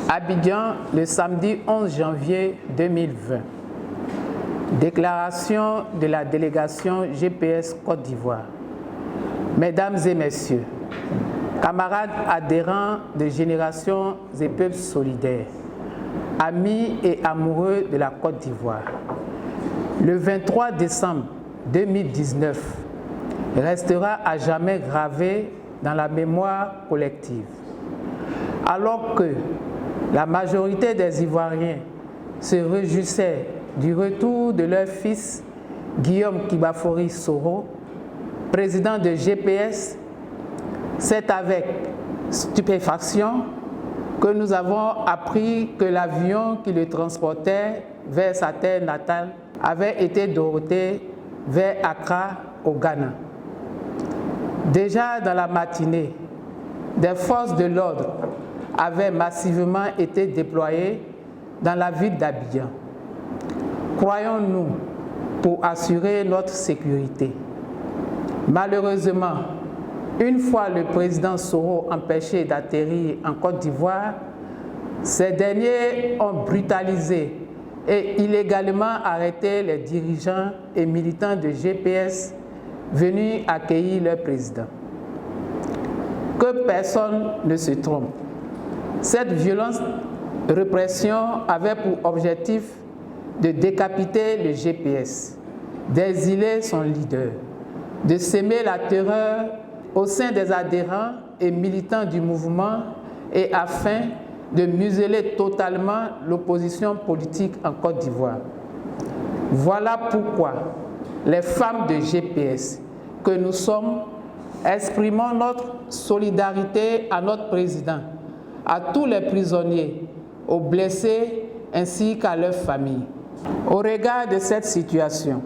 Abidjan, le samedi 11 janvier 2020. Déclaration de la délégation GPS Côte d'Ivoire. Mesdames et messieurs, camarades adhérents de Générations et Peuples Solidaires, amis et amoureux de la Côte d'Ivoire, le 23 décembre 2019 restera à jamais gravé dans la mémoire collective. Alors que la majorité des Ivoiriens se réjouissaient du retour de leur fils Guillaume Kibafori Soro, président de GPS, c'est avec stupéfaction que nous avons appris que l'avion qui le transportait vers sa terre natale avait été doté vers Accra, au Ghana. Déjà dans la matinée, des forces de l'ordre avaient massivement été déployées dans la ville d'Abidjan. Croyons-nous, pour assurer notre sécurité. Malheureusement, une fois le président Soro empêché d'atterrir en Côte d'Ivoire, ces derniers ont brutalisé et illégalement arrêté les dirigeants et militants de GPS venus accueillir leur président. Que personne ne se trompe. Cette violente répression avait pour objectif de décapiter le GPS, d'exiler son leader, de semer la terreur au sein des adhérents et militants du mouvement et afin de museler totalement l'opposition politique en Côte d'Ivoire. Voilà pourquoi les femmes de GPS que nous sommes exprimons notre solidarité à notre président, à tous les prisonniers, aux blessés ainsi qu'à leurs familles. Au regard de cette situation,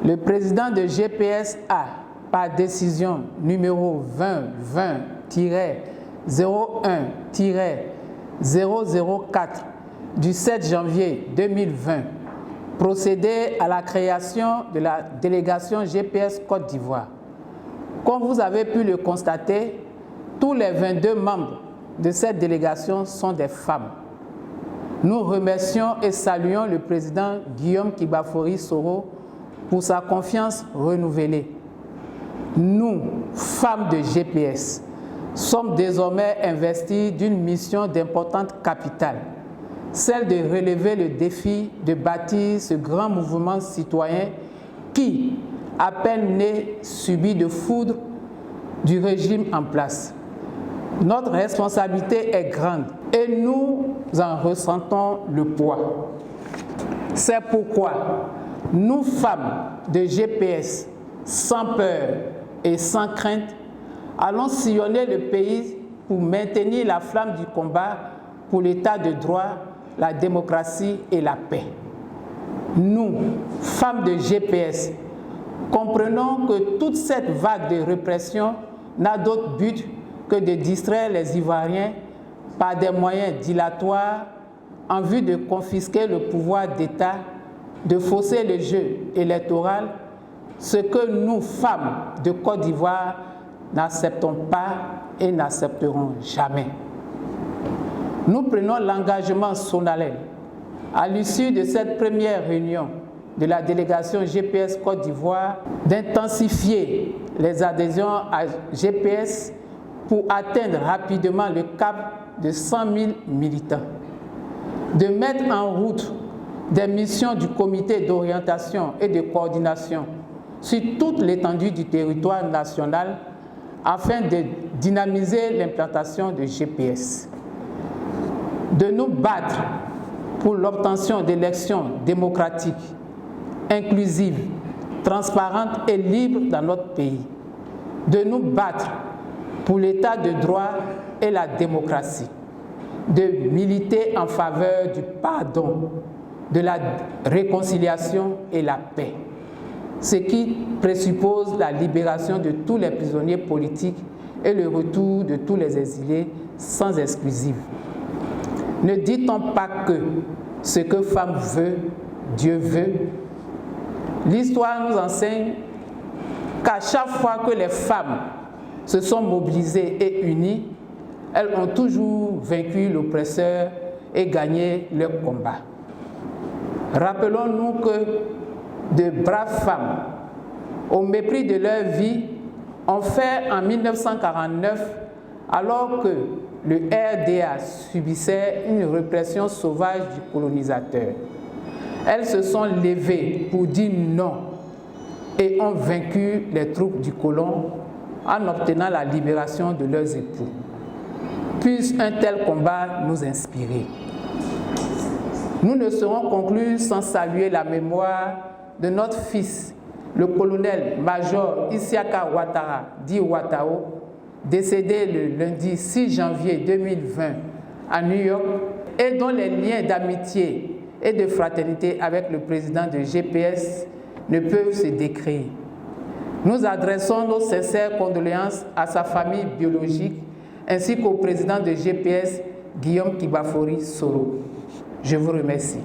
le président de GPS a, par décision numéro 2020-01-004 du 7 janvier 2020, procédé à la création de la délégation GPS Côte d'Ivoire. Comme vous avez pu le constater, tous les 22 membres de cette délégation sont des femmes. Nous remercions et saluons le président Guillaume Kibafori Soro pour sa confiance renouvelée. Nous, femmes de GPS, sommes désormais investis d'une mission d'importante capitale, celle de relever le défi de bâtir ce grand mouvement citoyen qui, à peine né, subit de foudre du régime en place. Notre responsabilité est grande et nous en ressentons le poids. C'est pourquoi nous, femmes de GPS, sans peur et sans crainte, allons sillonner le pays pour maintenir la flamme du combat pour l'état de droit, la démocratie et la paix. Nous, femmes de GPS, comprenons que toute cette vague de répression n'a d'autre but que de distraire les Ivoiriens par des moyens dilatoires en vue de confisquer le pouvoir d'État, de fausser le jeu électoral, ce que nous, femmes de Côte d'Ivoire, n'acceptons pas et n'accepterons jamais. Nous prenons l'engagement solennel, à l'issue de cette première réunion de la délégation GPS Côte d'Ivoire, d'intensifier les adhésions à GPS pour atteindre rapidement le cap de 100 000 militants, de mettre en route des missions du comité d'orientation et de coordination sur toute l'étendue du territoire national afin de dynamiser l'implantation de GPS, de nous battre pour l'obtention d'élections démocratiques, inclusives, transparentes et libres dans notre pays, de nous battre pour l'état de droit et la démocratie, de militer en faveur du pardon, de la réconciliation et la paix, ce qui présuppose la libération de tous les prisonniers politiques et le retour de tous les exilés sans exclusive. Ne dit-on pas que ce que femme veut, Dieu veut? L'histoire nous enseigne qu'à chaque fois que les femmes se sont mobilisées et unies, elles ont toujours vaincu l'oppresseur et gagner leur combat. Rappelons-nous que de braves femmes, au mépris de leur vie, ont fait en 1949, alors que le RDA subissait une répression sauvage du colonisateur. Elles se sont levées pour dire non et ont vaincu les troupes du colon en obtenant la libération de leurs époux. Puisse un tel combat nous inspirer. Nous ne serons conclus sans saluer la mémoire de notre fils, le colonel-major Isiaka Ouattara, dit Ouattao, décédé le lundi 6 janvier 2020 à New York et dont les liens d'amitié et de fraternité avec le président de GPS ne peuvent se décrire. Nous adressons nos sincères condoléances à sa famille biologique ainsi qu'au président de GPS, Guillaume Kibafori Soro. Je vous remercie.